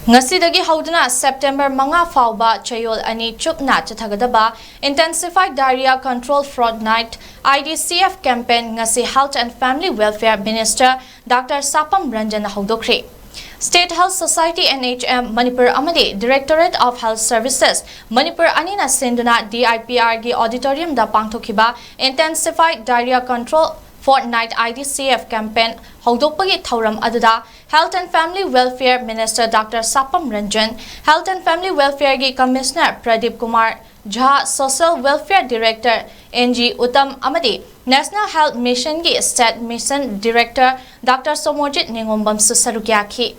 Ngasidagi hauduna September manga fauba chayol ani chupna chathagadaba intensified diarrhea control fraud night IDCF campaign ngasi Health and Family Welfare Minister Dr. Sapam Ranjan haudokre. State Health Society NHM Manipur Amadi Directorate of Health Services Manipur Anina Sinduna DIPR gi auditorium da pangthokiba intensified diarrhea control fortnight IDCF campaign haudokpagi thauram aduda Health and Family Welfare Minister Dr. Sapam Ranjan, Health and Family Welfare gi Commissioner Pradeep Kumar Jha, Social Welfare Director NG Uttam Amadi, National Health Mission gi State Mission Director Dr. Somojit Ningombam Susarugyaki.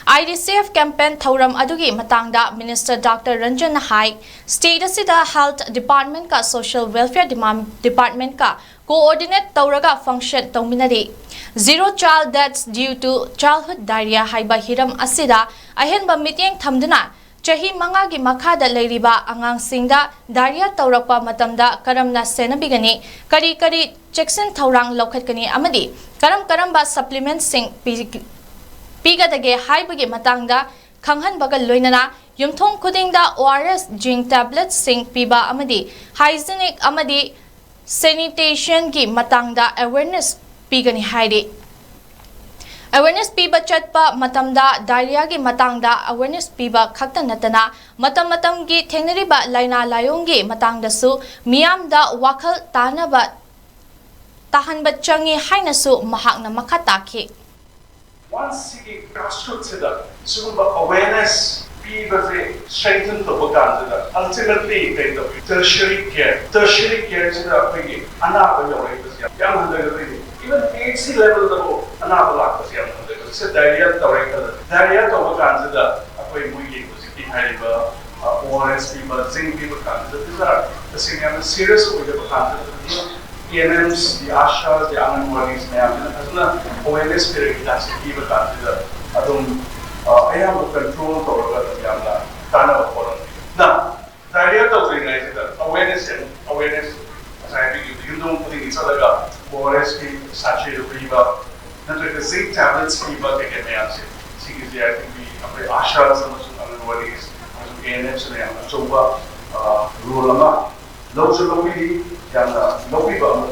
IDCF campaign thauram adugi matangda Minister Dr. Ranjan hai state asida Health Department ka Social Welfare Department ka coordinate tauraga function tauminari. Zero child deaths due to childhood diarrhea haiba hiram asida ahenba meeting thamduna chahi manga gi makhada leiriba angang singda diarrhea taurakpa matamda karamna senabigani kari checksin thaurang lokhatkani amadi karamba supplements sing pigadage haibagi matangda khanghan bagal loinana yumthong khudingda ORS zinc tablets sing piba amadi hygienic amadi sanitation gi matangda awareness pigani haidi. Awareness piba chatpa matamda diarrhea gi matangda awareness piba khakta natana matam gi thengnariba laina layong gi matangda su miyamda wakhal tanaba tahanba changi hainasu mahakna makhataki. Once the grassroots awareness people strengthen the book ultimately the tertiary care is even AC level diarrhea ORS people, zinc people, these are the serious PNMs, the ASHAs, the 𝐂𝐚𝐦𝐢𝐠𝐧 awareness period that's the people I have a control over the Tana forum. Now, the idea of the awareness as I think you don't put in each other ORS saturated fever, not like the zinc tablets fever they can answer. See, I think we ASHAs and 𝐂𝐚𝐦𝐢𝐠𝐧 PNMs and so rule local yamna local